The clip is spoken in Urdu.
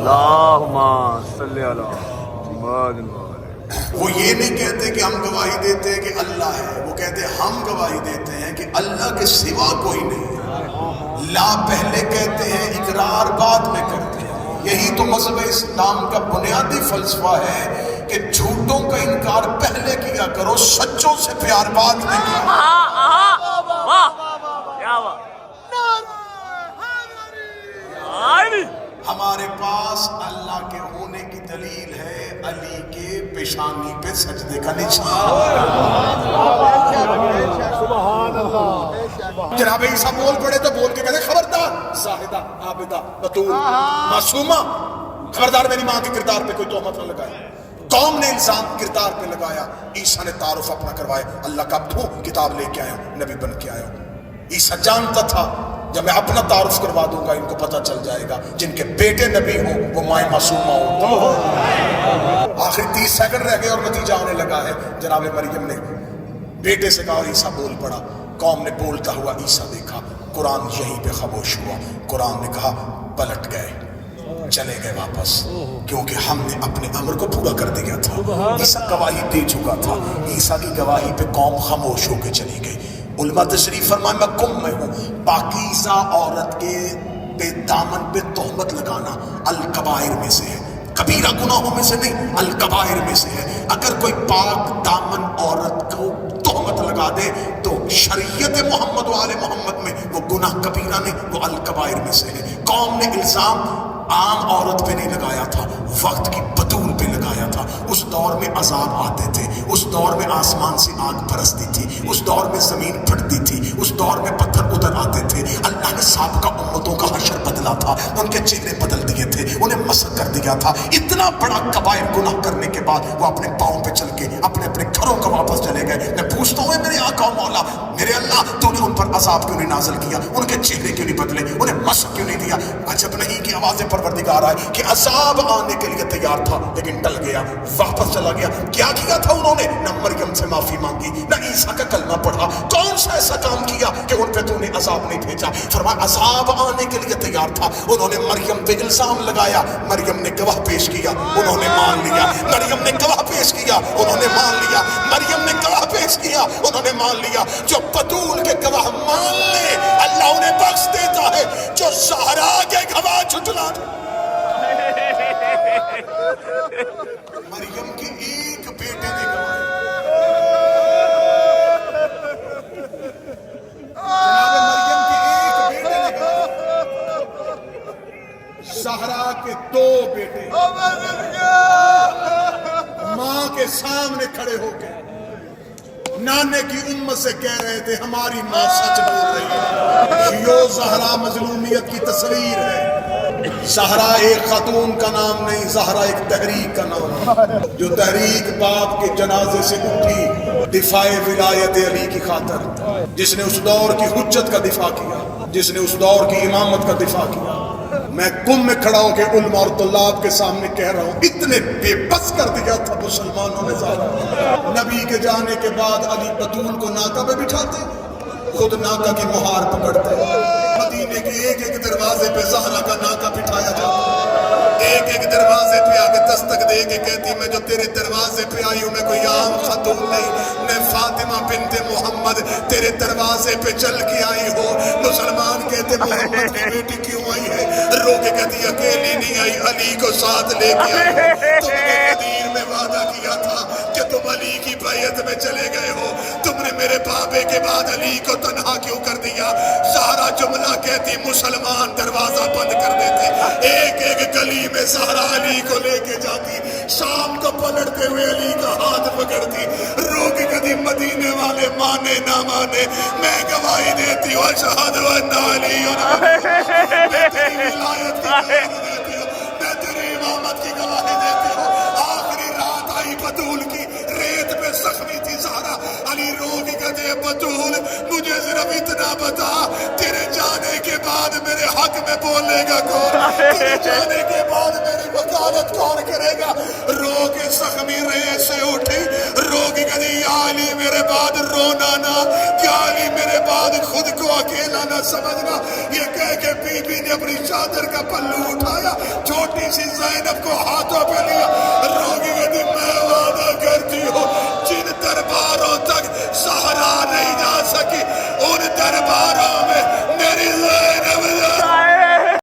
اللہم صلی علی محمد۔ وہ یہ نہیں کہتے کہ ہم گواہی دیتے ہیں کہ اللہ ہے، وہ کہتے ہیں ہم گواہی دیتے ہیں کہ اللہ کے سوا کوئی نہیں ہے۔ لا پہلے کہتے ہیں، اقرار بعد میں کرتے ہیں۔ یہی تو مذہب اسلام کا بنیادی فلسفہ ہے کہ جھوٹوں کا انکار پہلے کیا کرو، سچوں سے پیار بعد میں کیا۔ ہمارے پاس اللہ کے ہونے کی دلیل ہے علی کے پیشانی پہ سجدے کا نشان۔ جناب عیسیٰ بول پڑے تو بول کے کہتے خبردار زاہدہ عابدہ بتول معصومہ، خبردار میری ماں کے کردار پہ کوئی تہمت نہ لگائے۔ قوم نے الزام کردار پہ لگایا، عیسیٰ نے تعارف اپنا کروایا، اللہ کا عبد ہوں، کتاب لے کے آیا ہوں، نبی بن کے آیا ہوں۔ عیسیٰ جانتا تھا جب میں اپنا تعارف کروا دوں گا ان کو پتہ چل جائے گا جن کے بیٹے نبی ہوں وہ مائیں معصومہ ہوں۔ آخری 30 سیکنڈ رہ گئے اور نتیجہ آنے لگا ہے۔ جناب مریم نے بیٹے سے کہا اور عیسیٰ بول پڑا۔ قوم نے بولتا ہوا عیسیٰ دیکھا، قرآن یہیں پہ خاموش ہوا۔ قرآن نے کہا پلٹ گئے، چلے گئے واپس، کیونکہ ہم نے اپنے امر کو پورا کر دیا تھا۔ عیسیٰ گواہی دے چکا تھا، عیسیٰ کی گواہی پہ قوم خاموش ہو کے چلی گئی۔ علماء تشریف فرمائے میں کم میں ہوں، پاکیزہ عورت کے بے دامن پہ تہمت لگانا الکبائر میں سے ہے، کبیرہ گناہوں میں سے نہیں، الکبائر میں سے ہے۔ اگر کوئی پاک دامن عورت کو تہمت لگا دے تو شریعت محمد و آل محمد میں وہ گناہ کبیرہ نہیں، وہ الکبائر میں سے ہے۔ قوم نے الزام عام عورت پہ نہیں لگایا تھا، وقت کی بطول پہ لگایا تھا۔ اس دور میں عذاب آتے تھے، اس دور میں آسمان سے آگ برستی تھی، اس دور میں زمین پھٹتی تھی، اس دور میں پتھر ادھر آتے تھے۔ اللہ نے سابقہ امتوں کا حشر بدلا تھا، ان کے چہرے بدل دیے تھے، انہیں مسخ کر دیا تھا۔ اتنا بڑا کبائر گناہ کرنے کے بعد وہ اپنے پاؤں پہ چل کے اپنے اپنے گھروں کا واپس چلے گئے۔ میں پوچھتا ہوں میرے آقا و مولا، میرے اللہ، تو نے ان پر عذاب کیوں نہیں نازل کیا؟ ان کے چہرے کیوں نہیں بدلے؟ انہیں مسخ کیوں نہیں دیا؟ عجب نہیں کہ آواز پروردگار آئے کہ عذاب آنے کے لیے تیار تھا لیکن ٹل گیا، واپس چلا گیا۔ کیا کیا تھا انہوں نے؟ نہ مریم سے معافی مانگی، نہ عیسیٰ کا کلمہ پڑھا۔ کون سا ایسا کام کیا کہ ان پہ تو نے عذاب نہیں بھیجا؟ فرمایا عذاب آنے کے لیے تیار تھا، انہوں نے مریم پہ الزام لگایا، مریم نے گواہ پیش کیا، انہوں نے مان لیا۔ مریم نے گواہ پیش کیا، انہوں نے مان لیا۔ مریم نے گواہ پیش کیا، انہوں نے مان لیا۔ جو بطول کے گواہ مان لے اللہ انہیں بخش دیتا ہے، جو زہرا کے گواہ جھٹلا دے۔ مریم کی ایک بیٹے نے گواہی، جناب مریم کی ایک بیٹے نے گواہی، زہرا کے 2 بیٹے ماں کے سامنے کھڑے ہو کے نانے کی امت سے کہہ رہے تھے ہماری ماں سچ بول رہی ہے۔ یہ زہرا مظلومیت کی تصویر ہے۔ زہرا ایک خاتون کا نام نہیں، زہرا ایک تحریک کا نام ہے، جو تحریک باپ کے جنازے سے اٹھی دفاع ولایت علی کی خاطر، جس نے اس دور کی حجت کا دفاع کیا، جس نے اس دور کی امامت کا دفاع کیا۔ میں کم میں کھڑا ہو کے علماء اور طلاب کے سامنے کہہ رہا ہوں، اتنے بے بس کر دیا تھا مسلمانوں نے زہرا۔ نبی کے جانے کے بعد علی بطول کو ناکہ پہ بٹھاتے، خود ناکہ کی مہار پکڑتے، مدینے کے ایک ایک دروازے پہ زہرا کا ناکہ بٹھایا جاتا، ایک ایک دروازے پہ آگے دستک دے کے کہتی میں جو تیرے دروازے پہ آئی ہوں میں کوئی عام خاتون نہیں، میں فاطمہ بنت محمد تیرے دروازے پہ چل کے آئی ہوں۔ مسلمان کہتے محمد کی بیٹی کیوں آئی ہے؟ رو کے کہتی اکیلی نہیں آئی، علی کو ساتھ لے کے آئی۔ تم نے غدیر میں وعدہ کیا تھا کہ تم علی کی بیعت میں چلے گئے ہو، تم نے میرے بابے کے بعد علی کو تنہا کیوں کر دیا؟ زہرا جملہ کہتی مسلمان دروازہ بند کر دیتے، ایک ایک گلی میں زہرا علی کو لے کے جاتی، شام کو پلٹتے ہوئے علی کا ہاتھ پکڑتی، رو کے کہتی مدینے والے مانے نہ مانے میں گواہی دیتی ہوں اشہد ان علی میں تیری ولایت کی گواہی دیتی ہوں، میں تیری امامت کی گواہی دیتی ہوں۔ آخری رات آئی بطول کی، ریت پہ زخمی تھی زہرا، علی رو کے کہتے بطول مجھے صرف اتنا بتا، تیرے جانے کے بعد میرے حق میں بولے گا کون؟ تیرے جانے کے بعد میری وکالت کون کرے گا؟ رو کے زخمی ریت سے اٹھی، رو کے کہتی یا علی میرے بعد رونا نہ، کیا علی میرے بعد خود کو اکیلا نہ سمجھنا۔ یہ کہہ کے بی بی نے اپنی چادر کا پلو اٹھایا، چھوٹی پیاری سی زینب کو ہاتھوں پہ لیا، روگی کہتی میں وعدہ کرتی ہوں جن درباروں تک زہرا نہیں جا سکی ان درباروں میں میری